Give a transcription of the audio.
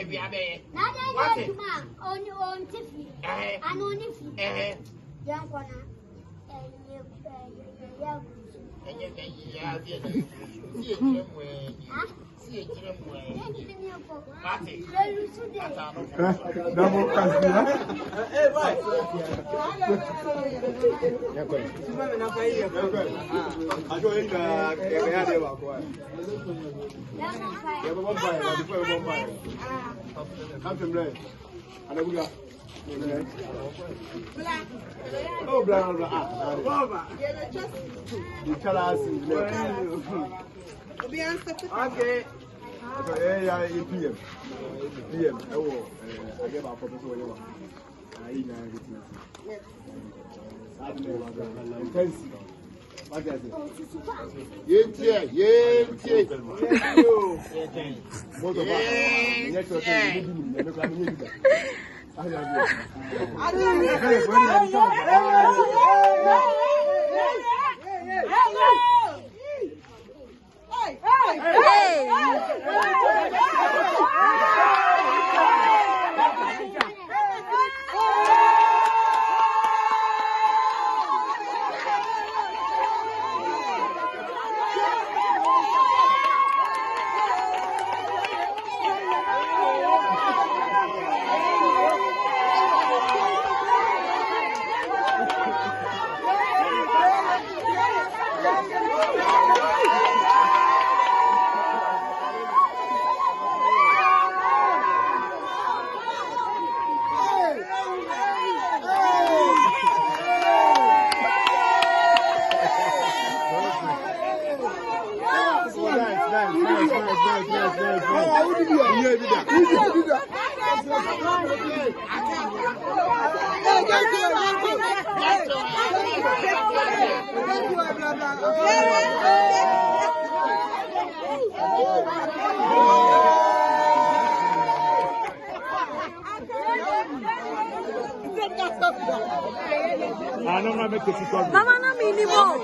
be a day. Not on Tiffy. I know Niffy. Young one. And you oh, blah, blah. You tell us. Okay. Yeah, PM. PM. Oh, I gave our purpose. I didn't know. What is it? Mama, no minimum.